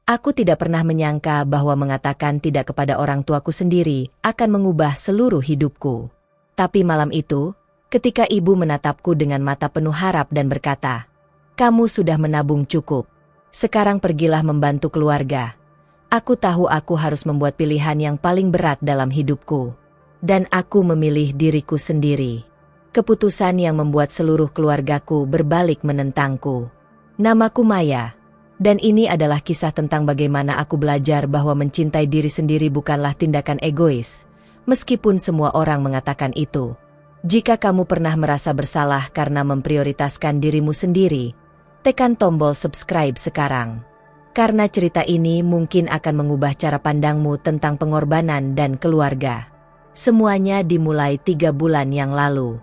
Aku tidak pernah menyangka bahwa mengatakan tidak kepada orang tuaku sendiri akan mengubah seluruh hidupku. Tapi malam itu, ketika ibu menatapku dengan mata penuh harap dan berkata, "Kamu sudah menabung cukup. Sekarang pergilah membantu keluarga." Aku tahu aku harus membuat pilihan yang paling berat dalam hidupku. Dan aku memilih diriku sendiri. Keputusan yang membuat seluruh keluargaku berbalik menentangku. Namaku Maya. Dan ini adalah kisah tentang bagaimana aku belajar bahwa mencintai diri sendiri bukanlah tindakan egois, meskipun semua orang mengatakan itu. Jika kamu pernah merasa bersalah karena memprioritaskan dirimu sendiri, tekan tombol subscribe sekarang. Karena cerita ini mungkin akan mengubah cara pandangmu tentang pengorbanan dan keluarga. Semuanya dimulai 3 bulan yang lalu.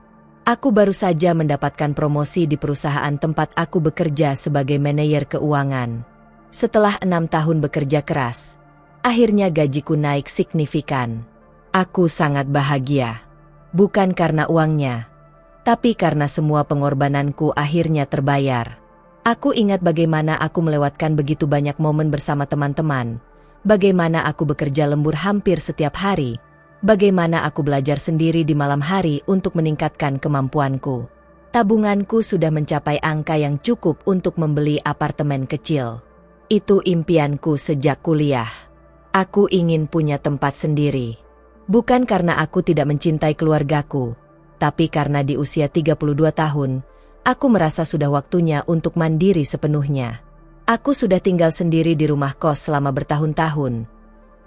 Aku baru saja mendapatkan promosi di perusahaan tempat aku bekerja sebagai manajer keuangan. Setelah 6 tahun bekerja keras, akhirnya gajiku naik signifikan. Aku sangat bahagia. Bukan karena uangnya, tapi karena semua pengorbananku akhirnya terbayar. Aku ingat bagaimana aku melewatkan begitu banyak momen bersama teman-teman, bagaimana aku bekerja lembur hampir setiap hari, bagaimana aku belajar sendiri di malam hari untuk meningkatkan kemampuanku. Tabunganku sudah mencapai angka yang cukup untuk membeli apartemen kecil. Itu impianku sejak kuliah. Aku ingin punya tempat sendiri. Bukan karena aku tidak mencintai keluargaku, tapi karena di usia 32 tahun, aku merasa sudah waktunya untuk mandiri sepenuhnya. Aku sudah tinggal sendiri di rumah kos selama bertahun-tahun.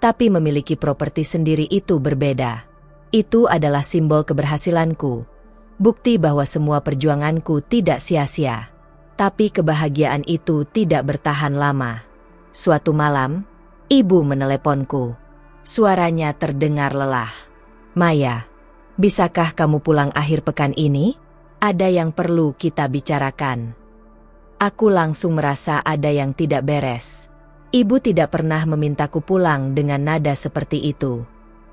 Tapi memiliki properti sendiri itu berbeda. Itu adalah simbol keberhasilanku. Bukti bahwa semua perjuanganku tidak sia-sia. Tapi kebahagiaan itu tidak bertahan lama. Suatu malam, ibu meneleponku. Suaranya terdengar lelah. "Maya, bisakah kamu pulang akhir pekan ini? Ada yang perlu kita bicarakan." Aku langsung merasa ada yang tidak beres. Ibu tidak pernah memintaku pulang dengan nada seperti itu.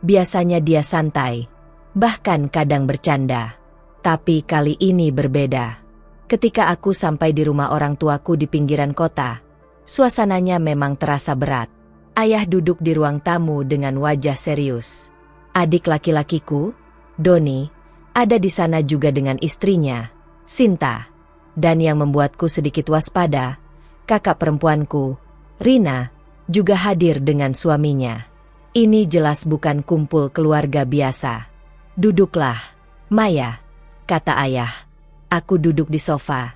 Biasanya dia santai, bahkan kadang bercanda. Tapi kali ini berbeda. Ketika aku sampai di rumah orang tuaku di pinggiran kota, suasananya memang terasa berat. Ayah duduk di ruang tamu dengan wajah serius. Adik laki-lakiku, Doni, ada di sana juga dengan istrinya, Sinta. Dan yang membuatku sedikit waspada, kakak perempuanku, Rina, juga hadir dengan suaminya. Ini jelas bukan kumpul keluarga biasa. "Duduklah, Maya," kata ayah. Aku duduk di sofa.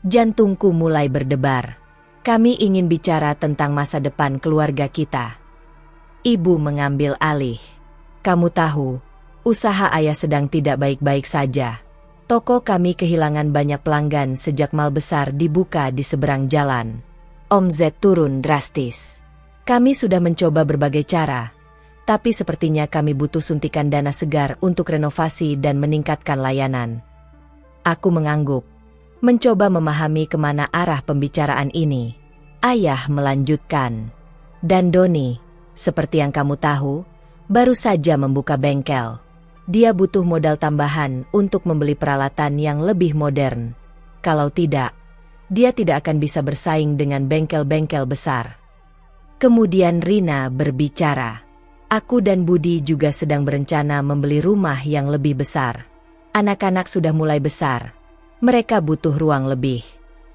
Jantungku mulai berdebar. "Kami ingin bicara tentang masa depan keluarga kita." Ibu mengambil alih. "Kamu tahu, usaha ayah sedang tidak baik-baik saja. Toko kami kehilangan banyak pelanggan sejak mal besar dibuka di seberang jalan. Omzet turun drastis. Kami sudah mencoba berbagai cara, tapi sepertinya kami butuh suntikan dana segar untuk renovasi dan meningkatkan layanan." Aku mengangguk, mencoba memahami kemana arah pembicaraan ini. Ayah melanjutkan, "Dan Doni, seperti yang kamu tahu, baru saja membuka bengkel. Dia butuh modal tambahan untuk membeli peralatan yang lebih modern. Kalau tidak, dia tidak akan bisa bersaing dengan bengkel-bengkel besar." Kemudian Rina berbicara, "Aku dan Budi juga sedang berencana membeli rumah yang lebih besar. Anak-anak sudah mulai besar. Mereka butuh ruang lebih.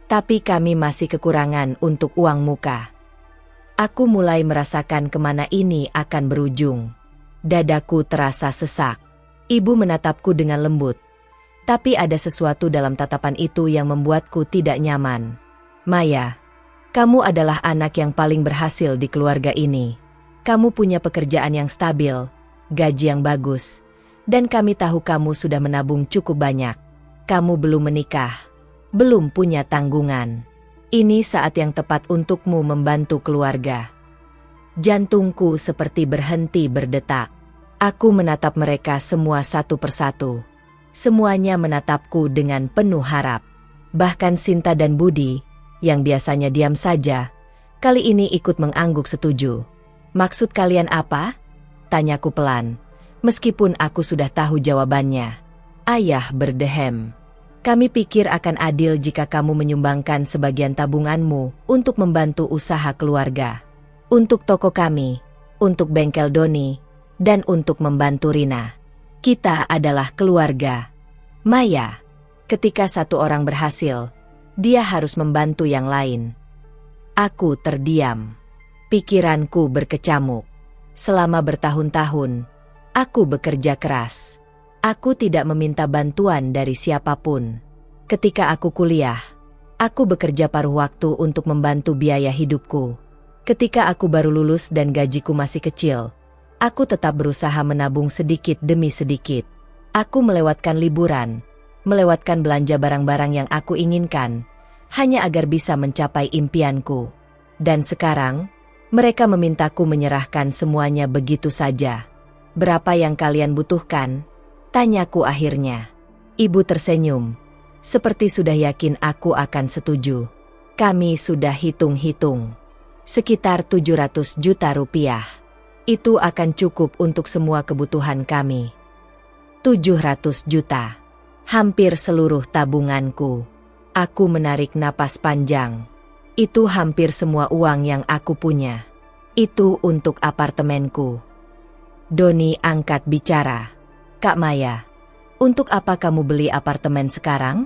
Tapi kami masih kekurangan untuk uang muka." Aku mulai merasakan kemana ini akan berujung. Dadaku terasa sesak. Ibu menatapku dengan lembut. Tapi ada sesuatu dalam tatapan itu yang membuatku tidak nyaman. "Maya, kamu adalah anak yang paling berhasil di keluarga ini. Kamu punya pekerjaan yang stabil, gaji yang bagus, dan kami tahu kamu sudah menabung cukup banyak. Kamu belum menikah, belum punya tanggungan. Ini saat yang tepat untukmu membantu keluarga." Jantungku seperti berhenti berdetak. Aku menatap mereka semua satu persatu. Semuanya menatapku dengan penuh harap. Bahkan Sinta dan Budi, yang biasanya diam saja, kali ini ikut mengangguk setuju. "Maksud kalian apa?" tanyaku pelan. Meskipun aku sudah tahu jawabannya. Ayah berdehem. "Kami pikir akan adil jika kamu menyumbangkan sebagian tabunganmu untuk membantu usaha keluarga. Untuk toko kami, untuk bengkel Doni, dan untuk membantu Rina. Kita adalah keluarga. Maya, ketika satu orang berhasil, dia harus membantu yang lain. Aku terdiam. Pikiranku berkecamuk. Selama bertahun-tahun, aku bekerja keras. Aku tidak meminta bantuan dari siapapun. Ketika aku kuliah, aku bekerja paruh waktu untuk membantu biaya hidupku. Ketika aku baru lulus dan gajiku masih kecil, aku tetap berusaha menabung sedikit demi sedikit. Aku melewatkan liburan, melewatkan belanja barang-barang yang aku inginkan, hanya agar bisa mencapai impianku. Dan sekarang, mereka memintaku menyerahkan semuanya begitu saja. Berapa yang kalian butuhkan? Tanyaku akhirnya. Ibu tersenyum, seperti sudah yakin aku akan setuju. Kami sudah hitung-hitung. Sekitar 700 juta rupiah. Itu akan cukup untuk semua kebutuhan kami. 700 juta. Hampir seluruh tabunganku. Aku menarik napas panjang. Itu hampir semua uang yang aku punya. Itu untuk apartemenku. Doni angkat bicara. Kak Maya, untuk apa kamu beli apartemen sekarang?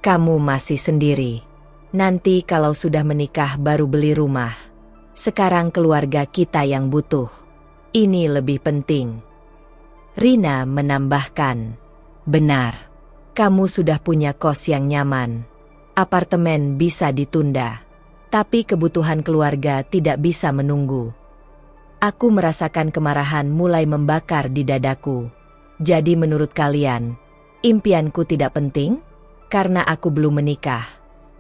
Kamu masih sendiri. Nanti kalau sudah menikah baru beli rumah. Sekarang keluarga kita yang butuh. Ini lebih penting. Rina menambahkan. Benar. Kamu sudah punya kos yang nyaman. Apartemen bisa ditunda. Tapi kebutuhan keluarga tidak bisa menunggu. Aku merasakan kemarahan mulai membakar di dadaku. Jadi menurut kalian, impianku tidak penting? Karena aku belum menikah,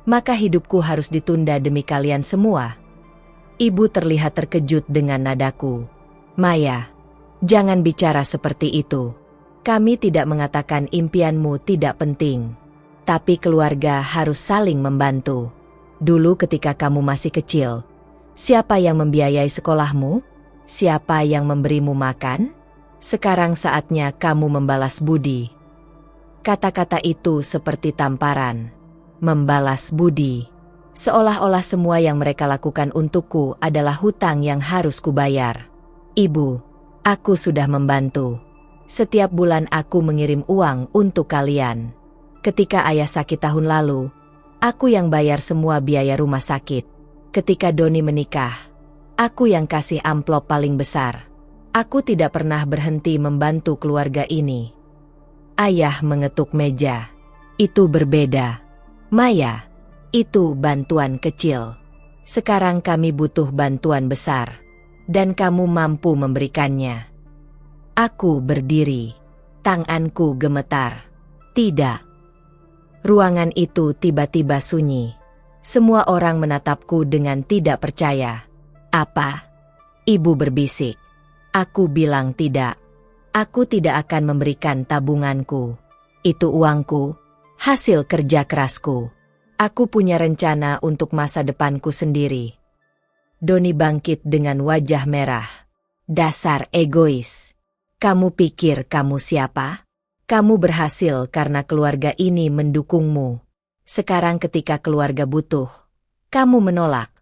maka hidupku harus ditunda demi kalian semua. Ibu terlihat terkejut dengan nadaku. Maya, jangan bicara seperti itu. Kami tidak mengatakan impianmu tidak penting. Tapi keluarga harus saling membantu. Dulu ketika kamu masih kecil, siapa yang membiayai sekolahmu? Siapa yang memberimu makan? Sekarang saatnya kamu membalas budi. Kata-kata itu seperti tamparan. Membalas budi. Seolah-olah semua yang mereka lakukan untukku adalah hutang yang harus kubayar. Ibu, aku sudah membantu. Setiap bulan aku mengirim uang untuk kalian. Ketika ayah sakit tahun lalu, aku yang bayar semua biaya rumah sakit. Ketika Doni menikah, aku yang kasih amplop paling besar. Aku tidak pernah berhenti membantu keluarga ini. Ayah mengetuk meja. Itu berbeda. Maya, itu bantuan kecil. Sekarang kami butuh bantuan besar. Dan kamu mampu memberikannya. Aku berdiri. Tanganku gemetar. Tidak. Ruangan itu tiba-tiba sunyi. Semua orang menatapku dengan tidak percaya. Apa? Ibu berbisik. Aku bilang tidak. Aku tidak akan memberikan tabunganku. Itu uangku, hasil kerja kerasku. Aku punya rencana untuk masa depanku sendiri. Doni bangkit dengan wajah merah. Dasar egois. Kamu pikir kamu siapa? Kamu berhasil karena keluarga ini mendukungmu. Sekarang ketika keluarga butuh, kamu menolak.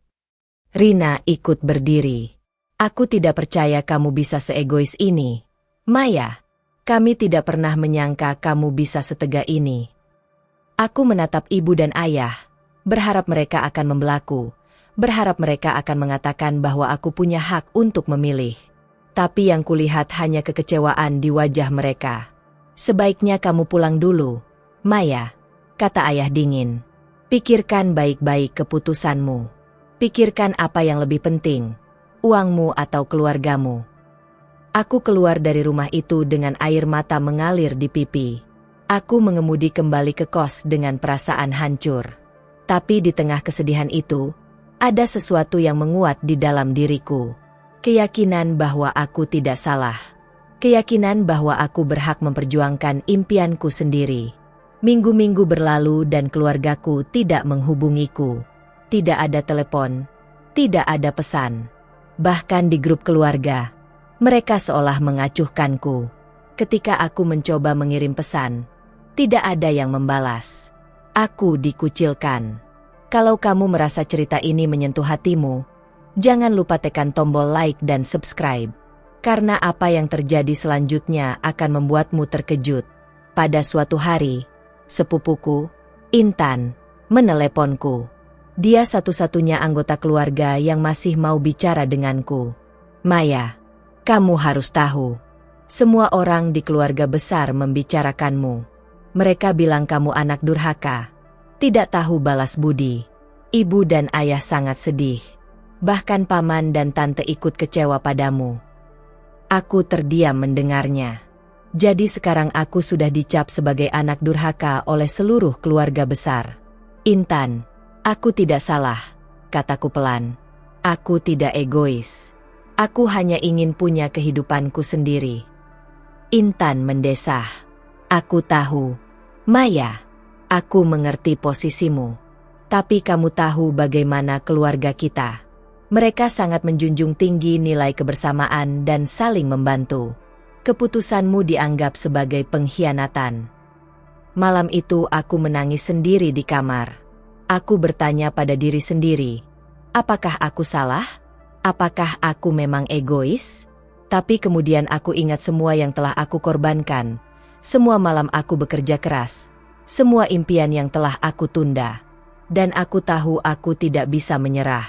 Rina ikut berdiri. Aku tidak percaya kamu bisa seegois ini. Maya, kami tidak pernah menyangka kamu bisa setega ini. Aku menatap ibu dan ayah, berharap mereka akan membelaku, berharap mereka akan mengatakan bahwa aku punya hak untuk memilih. Tapi yang kulihat hanya kekecewaan di wajah mereka. Sebaiknya kamu pulang dulu, Maya, kata ayah dingin. Pikirkan baik-baik keputusanmu. Pikirkan apa yang lebih penting, uangmu atau keluargamu. Aku keluar dari rumah itu dengan air mata mengalir di pipi. Aku mengemudi kembali ke kos dengan perasaan hancur. Tapi di tengah kesedihan itu, ada sesuatu yang menguat di dalam diriku. Keyakinan bahwa aku tidak salah. Keyakinan bahwa aku berhak memperjuangkan impianku sendiri. Minggu-minggu berlalu dan keluargaku tidak menghubungiku. Tidak ada telepon, tidak ada pesan. Bahkan di grup keluarga, mereka seolah mengacuhkanku. Ketika aku mencoba mengirim pesan, tidak ada yang membalas. Aku dikucilkan. Kalau kamu merasa cerita ini menyentuh hatimu, Jangan lupa tekan tombol like dan subscribe. Karena apa yang terjadi selanjutnya akan membuatmu terkejut. Pada suatu hari, sepupuku, Intan, meneleponku. Dia satu-satunya anggota keluarga yang masih mau bicara denganku. Maya, kamu harus tahu. Semua orang di keluarga besar membicarakanmu. Mereka bilang kamu anak durhaka. Tidak tahu balas budi. Ibu dan ayah sangat sedih. Bahkan paman dan tante ikut kecewa padamu. Aku terdiam mendengarnya. Jadi sekarang aku sudah dicap sebagai anak durhaka oleh seluruh keluarga besar. Intan, aku tidak salah, kataku pelan. Aku tidak egois. Aku hanya ingin punya kehidupanku sendiri. Intan mendesah. Aku tahu. Maya, aku mengerti posisimu. Tapi kamu tahu bagaimana keluarga kita. Mereka sangat menjunjung tinggi nilai kebersamaan dan saling membantu. Keputusanmu dianggap sebagai pengkhianatan. Malam itu aku menangis sendiri di kamar. Aku bertanya pada diri sendiri, apakah aku salah? Apakah aku memang egois? Tapi kemudian aku ingat semua yang telah aku korbankan. Semua malam aku bekerja keras. Semua impian yang telah aku tunda. Dan aku tahu aku tidak bisa menyerah.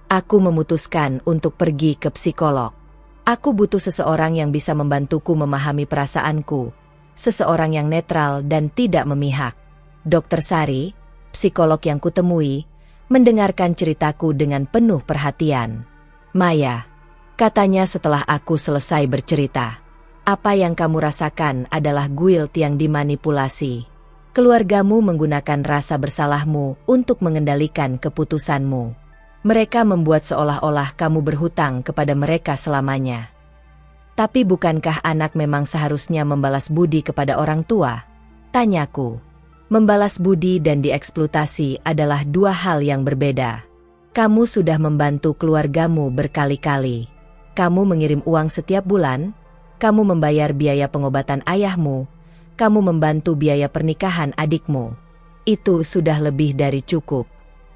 Aku memutuskan untuk pergi ke psikolog. Aku butuh seseorang yang bisa membantuku memahami perasaanku. Seseorang yang netral dan tidak memihak. Dr. Sari, psikolog yang kutemui, mendengarkan ceritaku dengan penuh perhatian. Maya, katanya setelah aku selesai bercerita, apa yang kamu rasakan adalah guilt yang dimanipulasi. Keluargamu menggunakan rasa bersalahmu untuk mengendalikan keputusanmu. Mereka membuat seolah-olah kamu berhutang kepada mereka selamanya. Tapi bukankah anak memang seharusnya membalas budi kepada orang tua? Tanyaku. Membalas budi dan dieksploitasi adalah dua hal yang berbeda. Kamu sudah membantu keluargamu berkali-kali. Kamu mengirim uang setiap bulan. Kamu membayar biaya pengobatan ayahmu. Kamu membantu biaya pernikahan adikmu. Itu sudah lebih dari cukup.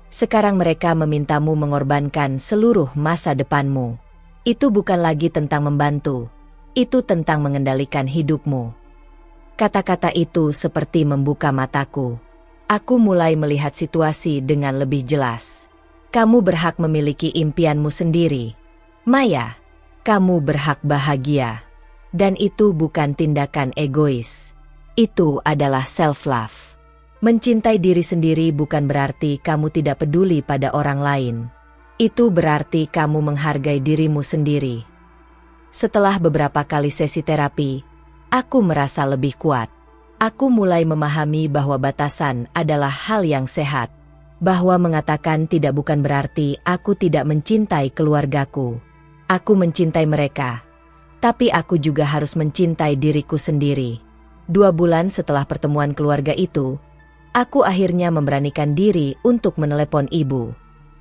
Sekarang mereka memintamu mengorbankan seluruh masa depanmu. Itu bukan lagi tentang membantu. Itu tentang mengendalikan hidupmu. Kata-kata itu seperti membuka mataku. Aku mulai melihat situasi dengan lebih jelas. Kamu berhak memiliki impianmu sendiri. Maya, kamu berhak bahagia. Dan itu bukan tindakan egois. Itu adalah self-love. Mencintai diri sendiri bukan berarti kamu tidak peduli pada orang lain. Itu berarti kamu menghargai dirimu sendiri. Setelah beberapa kali sesi terapi, aku merasa lebih kuat. Aku mulai memahami bahwa batasan adalah hal yang sehat. Bahwa mengatakan tidak bukan berarti aku tidak mencintai keluargaku. Aku mencintai mereka. Tapi aku juga harus mencintai diriku sendiri. 2 bulan setelah pertemuan keluarga itu, aku akhirnya memberanikan diri untuk menelepon ibu.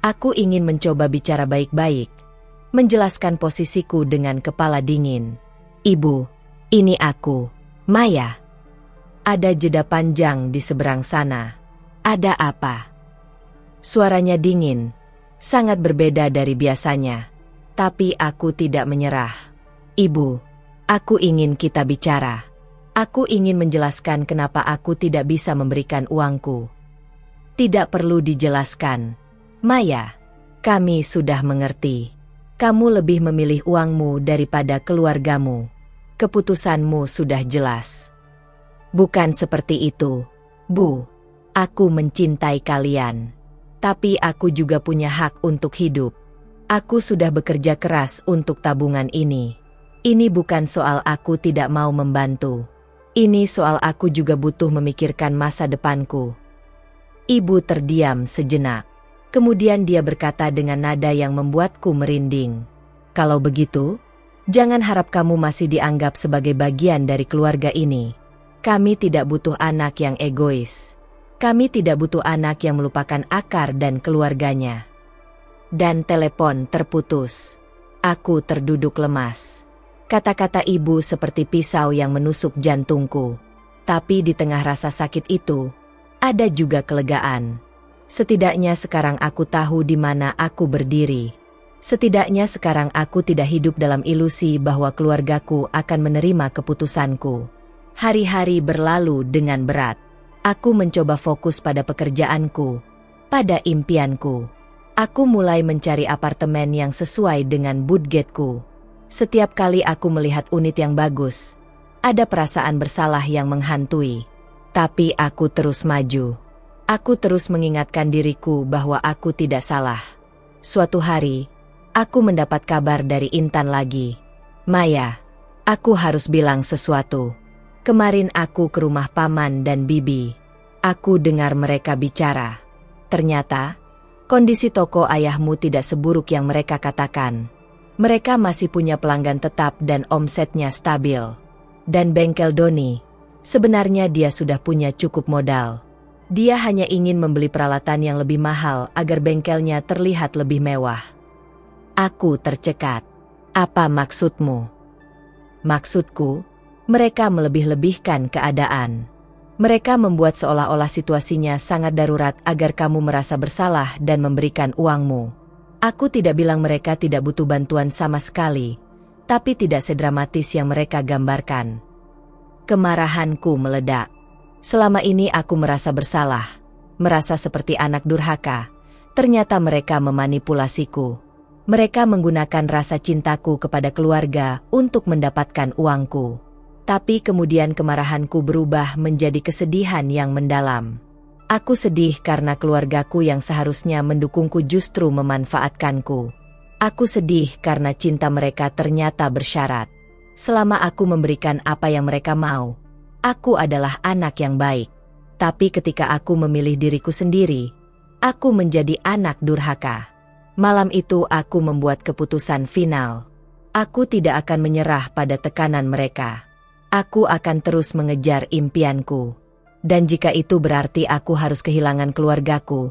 Aku ingin mencoba bicara baik-baik, menjelaskan posisiku dengan kepala dingin. Ibu, ini aku, Maya. Ada jeda panjang di seberang sana. Ada apa? Suaranya dingin, sangat berbeda dari biasanya. Tapi aku tidak menyerah. Ibu, aku ingin kita bicara. Aku ingin menjelaskan kenapa aku tidak bisa memberikan uangku. Tidak perlu dijelaskan. Maya, kami sudah mengerti. Kamu lebih memilih uangmu daripada keluargamu. Keputusanmu sudah jelas. Bukan seperti itu, Bu. Aku mencintai kalian. Tapi aku juga punya hak untuk hidup. Aku sudah bekerja keras untuk tabungan ini. Ini bukan soal aku tidak mau membantu. Ini soal aku juga butuh memikirkan masa depanku. Ibu terdiam sejenak. Kemudian dia berkata dengan nada yang membuatku merinding. Kalau begitu, jangan harap kamu masih dianggap sebagai bagian dari keluarga ini. Kami tidak butuh anak yang egois. Kami tidak butuh anak yang melupakan akar dan keluarganya. Dan telepon terputus. Aku terduduk lemas. Kata-kata ibu seperti pisau yang menusuk jantungku. Tapi di tengah rasa sakit itu, ada juga kelegaan. Setidaknya sekarang aku tahu di mana aku berdiri. Setidaknya sekarang aku tidak hidup dalam ilusi bahwa keluargaku akan menerima keputusanku. Hari-hari berlalu dengan berat. Aku mencoba fokus pada pekerjaanku, pada impianku. Aku mulai mencari apartemen yang sesuai dengan budgetku. Setiap kali aku melihat unit yang bagus, ada perasaan bersalah yang menghantui. Tapi aku terus maju. Aku terus mengingatkan diriku bahwa aku tidak salah. Suatu hari, aku mendapat kabar dari Intan lagi. Maya, aku harus bilang sesuatu. Kemarin aku ke rumah paman dan bibi. Aku dengar mereka bicara. Ternyata, kondisi toko ayahmu tidak seburuk yang mereka katakan. Mereka masih punya pelanggan tetap dan omsetnya stabil. Dan bengkel Doni, sebenarnya dia sudah punya cukup modal. Dia hanya ingin membeli peralatan yang lebih mahal agar bengkelnya terlihat lebih mewah. Aku tercekat. Apa maksudmu? Maksudku, mereka melebih-lebihkan keadaan. Mereka membuat seolah-olah situasinya sangat darurat agar kamu merasa bersalah dan memberikan uangmu. Aku tidak bilang mereka tidak butuh bantuan sama sekali, tapi tidak sedramatis yang mereka gambarkan. Kemarahanku meledak. Selama ini aku merasa bersalah, merasa seperti anak durhaka. Ternyata mereka memanipulasiku. Mereka menggunakan rasa cintaku kepada keluarga untuk mendapatkan uangku. Tapi kemudian kemarahanku berubah menjadi kesedihan yang mendalam. Aku sedih karena keluargaku yang seharusnya mendukungku justru memanfaatkanku. Aku sedih karena cinta mereka ternyata bersyarat. Selama aku memberikan apa yang mereka mau, aku adalah anak yang baik. Tapi ketika aku memilih diriku sendiri, aku menjadi anak durhaka. Malam itu aku membuat keputusan final. Aku tidak akan menyerah pada tekanan mereka. Aku akan terus mengejar impianku. Dan jika itu berarti aku harus kehilangan keluargaku,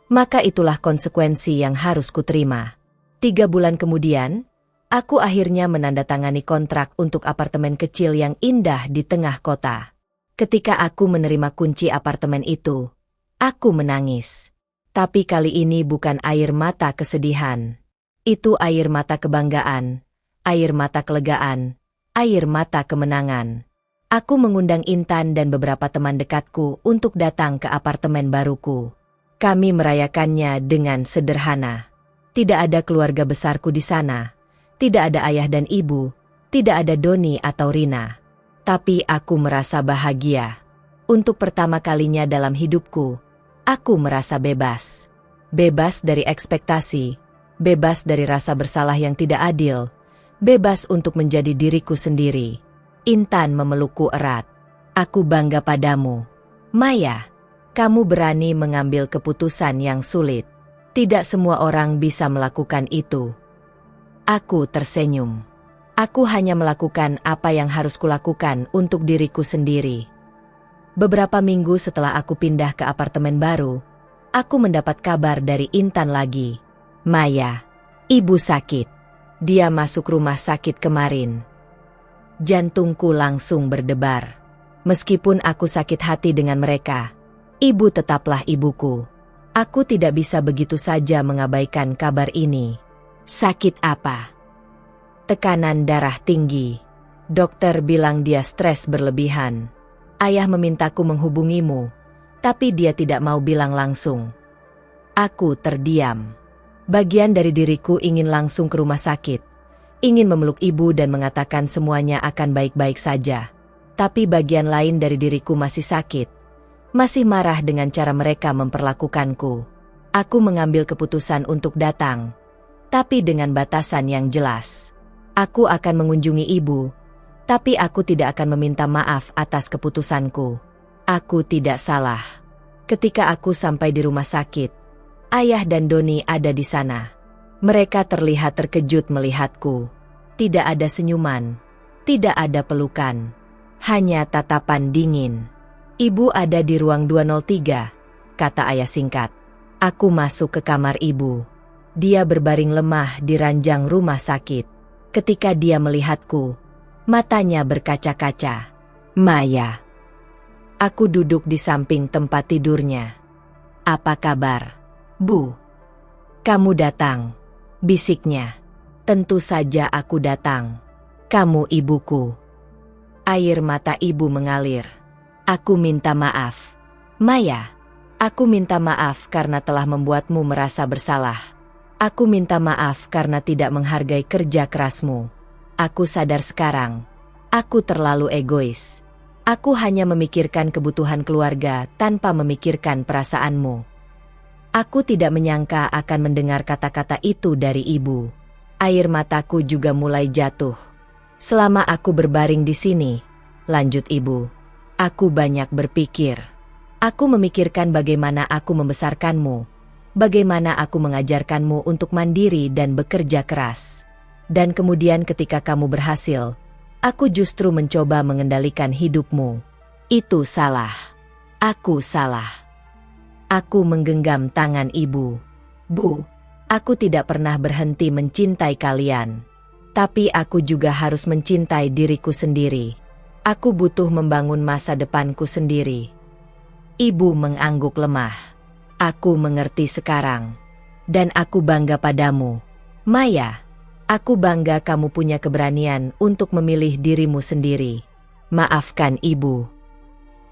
maka itulah konsekuensi yang harus kuterima. 3 bulan kemudian, aku akhirnya menandatangani kontrak untuk apartemen kecil yang indah di tengah kota. Ketika aku menerima kunci apartemen itu, aku menangis. Tapi kali ini bukan air mata kesedihan. Itu air mata kebanggaan, air mata kelegaan, air mata kemenangan. Aku mengundang Intan dan beberapa teman dekatku untuk datang ke apartemen baruku. Kami merayakannya dengan sederhana. Tidak ada keluarga besarku di sana. Tidak ada ayah dan ibu. Tidak ada Doni atau Rina. Tapi aku merasa bahagia. Untuk pertama kalinya dalam hidupku, aku merasa bebas. Bebas dari ekspektasi. Bebas dari rasa bersalah yang tidak adil. Bebas untuk menjadi diriku sendiri. Intan memelukku erat. Aku bangga padamu. Maya, kamu berani mengambil keputusan yang sulit. Tidak semua orang bisa melakukan itu. Aku tersenyum. Aku hanya melakukan apa yang harus kulakukan untuk diriku sendiri. Beberapa minggu setelah aku pindah ke apartemen baru, aku mendapat kabar dari Intan lagi. Maya, ibu sakit. Dia masuk rumah sakit kemarin. Jantungku langsung berdebar. Meskipun aku sakit hati dengan mereka, ibu tetaplah ibuku. Aku tidak bisa begitu saja mengabaikan kabar ini. Sakit apa? Tekanan darah tinggi. Dokter bilang dia stres berlebihan. Ayah memintaku menghubungimu, tapi dia tidak mau bilang langsung. Aku terdiam. Bagian dari diriku ingin langsung ke rumah sakit. Ingin memeluk ibu dan mengatakan semuanya akan baik-baik saja. Tapi bagian lain dari diriku masih sakit. Masih marah dengan cara mereka memperlakukanku. Aku mengambil keputusan untuk datang. Tapi dengan batasan yang jelas. Aku akan mengunjungi ibu. Tapi aku tidak akan meminta maaf atas keputusanku. Aku tidak salah. Ketika aku sampai di rumah sakit, ayah dan Doni ada di sana. Mereka terlihat terkejut melihatku. Tidak ada senyuman, tidak ada pelukan, hanya tatapan dingin. Ibu ada di ruang 203, kata ayah singkat. Aku masuk ke kamar ibu. Dia berbaring lemah di ranjang rumah sakit. Ketika dia melihatku, matanya berkaca-kaca. Maya. Aku duduk di samping tempat tidurnya. Apa kabar, Bu? Kamu datang. bisiknya. Tentu saja aku datang. Kamu ibuku. Air mata ibu mengalir. Aku minta maaf. Maya, aku minta maaf karena telah membuatmu merasa bersalah. Aku minta maaf karena tidak menghargai kerja kerasmu. Aku sadar sekarang. Aku terlalu egois. Aku hanya memikirkan kebutuhan keluarga tanpa memikirkan perasaanmu. Aku tidak menyangka akan mendengar kata-kata itu dari ibu. Air mataku juga mulai jatuh. Selama aku berbaring di sini, lanjut ibu, aku banyak berpikir. Aku memikirkan bagaimana aku membesarkanmu, bagaimana aku mengajarkanmu untuk mandiri dan bekerja keras. Dan kemudian ketika kamu berhasil, aku justru mencoba mengendalikan hidupmu. Itu salah. Aku salah. Aku menggenggam tangan ibu. Bu, aku tidak pernah berhenti mencintai kalian. Tapi aku juga harus mencintai diriku sendiri. Aku butuh membangun masa depanku sendiri. Ibu mengangguk lemah. Aku mengerti sekarang. Dan aku bangga padamu. Maya, aku bangga kamu punya keberanian untuk memilih dirimu sendiri. Maafkan ibu.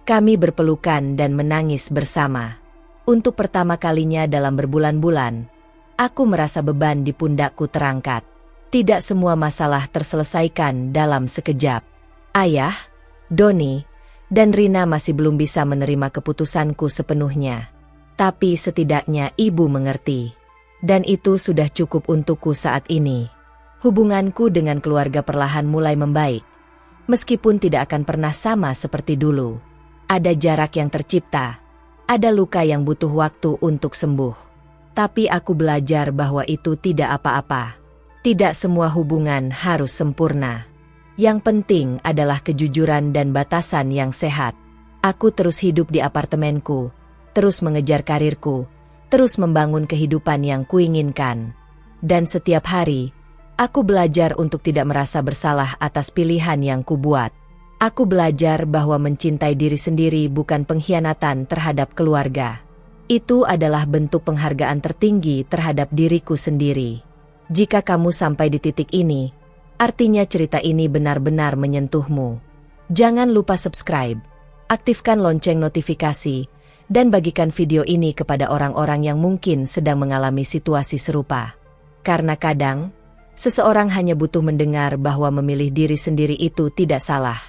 Kami berpelukan dan menangis bersama. Untuk pertama kalinya dalam berbulan-bulan, aku merasa beban di pundakku terangkat. Tidak semua masalah terselesaikan dalam sekejap. Ayah, Doni, dan Rina masih belum bisa menerima keputusanku sepenuhnya. Tapi setidaknya ibu mengerti. Dan itu sudah cukup untukku saat ini. Hubunganku dengan keluarga perlahan mulai membaik. Meskipun tidak akan pernah sama seperti dulu. Ada jarak yang tercipta. Ada luka yang butuh waktu untuk sembuh. Tapi aku belajar bahwa itu tidak apa-apa. Tidak semua hubungan harus sempurna. Yang penting adalah kejujuran dan batasan yang sehat. Aku terus hidup di apartemenku, terus mengejar karirku, terus membangun kehidupan yang kuinginkan. Dan setiap hari, aku belajar untuk tidak merasa bersalah atas pilihan yang kubuat. Aku belajar bahwa mencintai diri sendiri bukan pengkhianatan terhadap keluarga. Itu adalah bentuk penghargaan tertinggi terhadap diriku sendiri. Jika kamu sampai di titik ini, artinya cerita ini benar-benar menyentuhmu. Jangan lupa subscribe, aktifkan lonceng notifikasi, dan bagikan video ini kepada orang-orang yang mungkin sedang mengalami situasi serupa. Karena kadang, seseorang hanya butuh mendengar bahwa memilih diri sendiri itu tidak salah.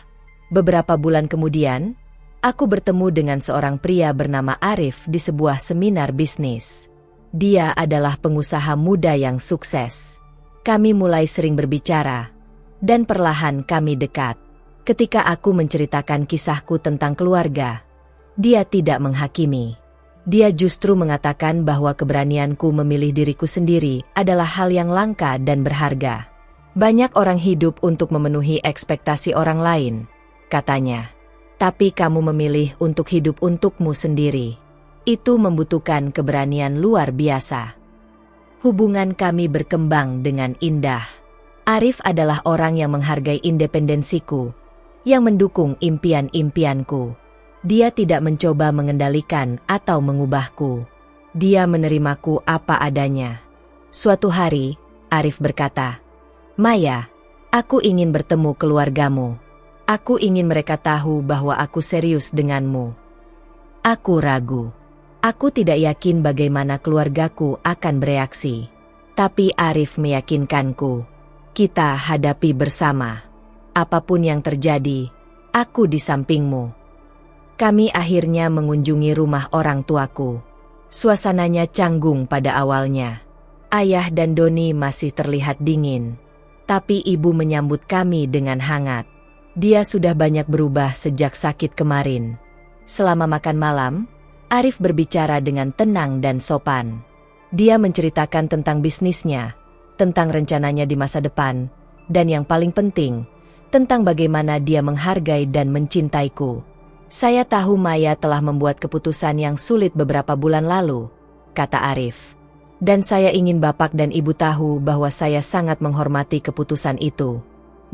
Beberapa bulan kemudian, aku bertemu dengan seorang pria bernama Arif di sebuah seminar bisnis. Dia adalah pengusaha muda yang sukses. Kami mulai sering berbicara, dan perlahan kami dekat. Ketika aku menceritakan kisahku tentang keluarga, dia tidak menghakimi. Dia justru mengatakan bahwa keberanianku memilih diriku sendiri adalah hal yang langka dan berharga. Banyak orang hidup untuk memenuhi ekspektasi orang lain, katanya. Tapi kamu memilih untuk hidup untukmu sendiri. Itu membutuhkan keberanian luar biasa. Hubungan kami berkembang dengan indah. Arif adalah orang yang menghargai independensiku, yang mendukung impian-impianku. Dia tidak mencoba mengendalikan atau mengubahku. Dia menerimaku apa adanya. Suatu hari, Arif berkata, "Maya, aku ingin bertemu keluargamu. Aku ingin mereka tahu bahwa aku serius denganmu." Aku ragu. Aku tidak yakin bagaimana keluargaku akan bereaksi. Tapi Arif meyakinkanku. Kita hadapi bersama. Apapun yang terjadi, aku di sampingmu. Kami akhirnya mengunjungi rumah orang tuaku. Suasananya canggung pada awalnya. Ayah dan Doni masih terlihat dingin. Tapi ibu menyambut kami dengan hangat. Dia sudah banyak berubah sejak sakit kemarin. Selama makan malam, Arif berbicara dengan tenang dan sopan. Dia menceritakan tentang bisnisnya, tentang rencananya di masa depan, dan yang paling penting, tentang bagaimana dia menghargai dan mencintaiku. Saya tahu Maya telah membuat keputusan yang sulit beberapa bulan lalu, kata Arif. Dan saya ingin Bapak dan Ibu tahu bahwa saya sangat menghormati keputusan itu.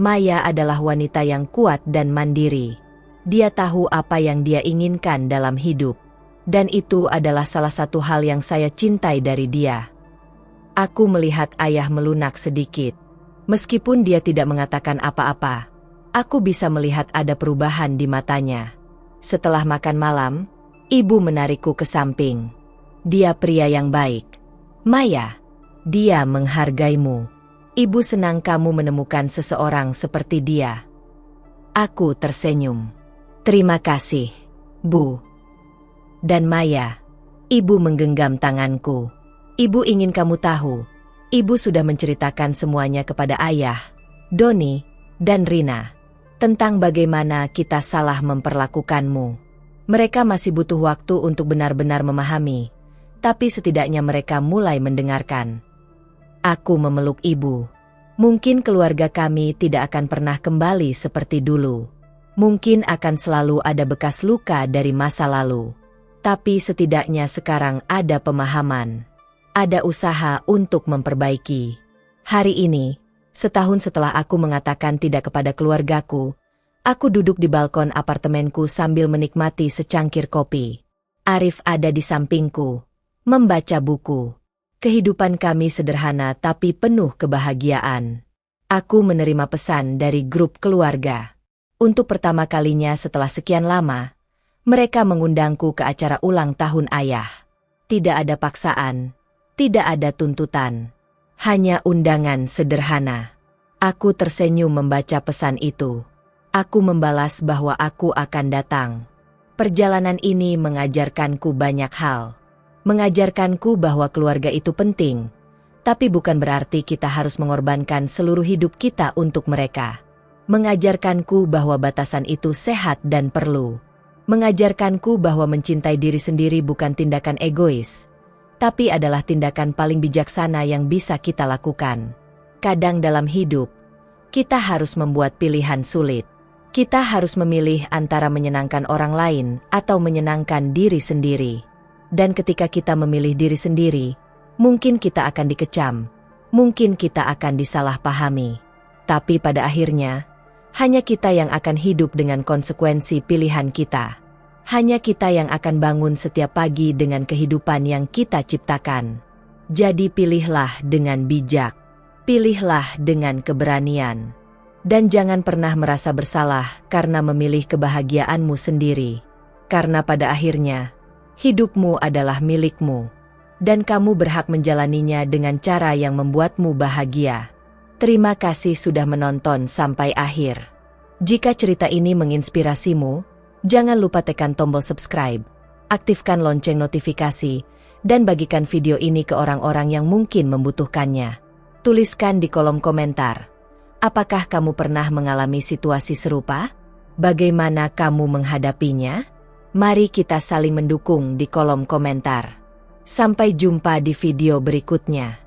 Maya adalah wanita yang kuat dan mandiri. Dia tahu apa yang dia inginkan dalam hidup. Dan itu adalah salah satu hal yang saya cintai dari dia. Aku melihat ayah melunak sedikit. Meskipun dia tidak mengatakan apa-apa, aku bisa melihat ada perubahan di matanya. Setelah makan malam, ibu menarikku ke samping. Dia pria yang baik. Maya, dia menghargaimu. Ibu senang kamu menemukan seseorang seperti dia. Aku tersenyum. Terima kasih, Bu. Dan Maya, ibu menggenggam tanganku. Ibu ingin kamu tahu, ibu sudah menceritakan semuanya kepada ayah, Doni, dan Rina. Tentang bagaimana kita salah memperlakukanmu. Mereka masih butuh waktu untuk benar-benar memahami, tapi setidaknya mereka mulai mendengarkan. Aku memeluk ibu. Mungkin keluarga kami tidak akan pernah kembali seperti dulu. Mungkin akan selalu ada bekas luka dari masa lalu. Tapi setidaknya sekarang ada pemahaman. Ada usaha untuk memperbaiki. Hari ini, setahun setelah aku mengatakan tidak kepada keluargaku, aku duduk di balkon apartemenku sambil menikmati secangkir kopi. Arif ada di sampingku, membaca buku. Kehidupan kami sederhana tapi penuh kebahagiaan. Aku menerima pesan dari grup keluarga. Untuk pertama kalinya setelah sekian lama, mereka mengundangku ke acara ulang tahun ayah. Tidak ada paksaan. Tidak ada tuntutan, hanya undangan sederhana. Aku tersenyum membaca pesan itu. Aku membalas bahwa aku akan datang. Perjalanan ini mengajarkanku banyak hal. Mengajarkanku bahwa keluarga itu penting, tapi bukan berarti kita harus mengorbankan seluruh hidup kita untuk mereka. Mengajarkanku bahwa batasan itu sehat dan perlu. Mengajarkanku bahwa mencintai diri sendiri bukan tindakan egois, tapi adalah tindakan paling bijaksana yang bisa kita lakukan. Kadang dalam hidup, kita harus membuat pilihan sulit. Kita harus memilih antara menyenangkan orang lain atau menyenangkan diri sendiri. Dan ketika kita memilih diri sendiri, mungkin kita akan dikecam, mungkin kita akan disalahpahami. Tapi pada akhirnya, hanya kita yang akan hidup dengan konsekuensi pilihan kita. Hanya kita yang akan bangun setiap pagi dengan kehidupan yang kita ciptakan. Jadi pilihlah dengan bijak. Pilihlah dengan keberanian. Dan jangan pernah merasa bersalah karena memilih kebahagiaanmu sendiri. Karena pada akhirnya, hidupmu adalah milikmu. Dan kamu berhak menjalaninya dengan cara yang membuatmu bahagia. Terima kasih sudah menonton sampai akhir. Jika cerita ini menginspirasimu, jangan lupa tekan tombol subscribe, aktifkan lonceng notifikasi, dan bagikan video ini ke orang-orang yang mungkin membutuhkannya. Tuliskan di kolom komentar, apakah kamu pernah mengalami situasi serupa? Bagaimana kamu menghadapinya? Mari kita saling mendukung di kolom komentar. Sampai jumpa di video berikutnya.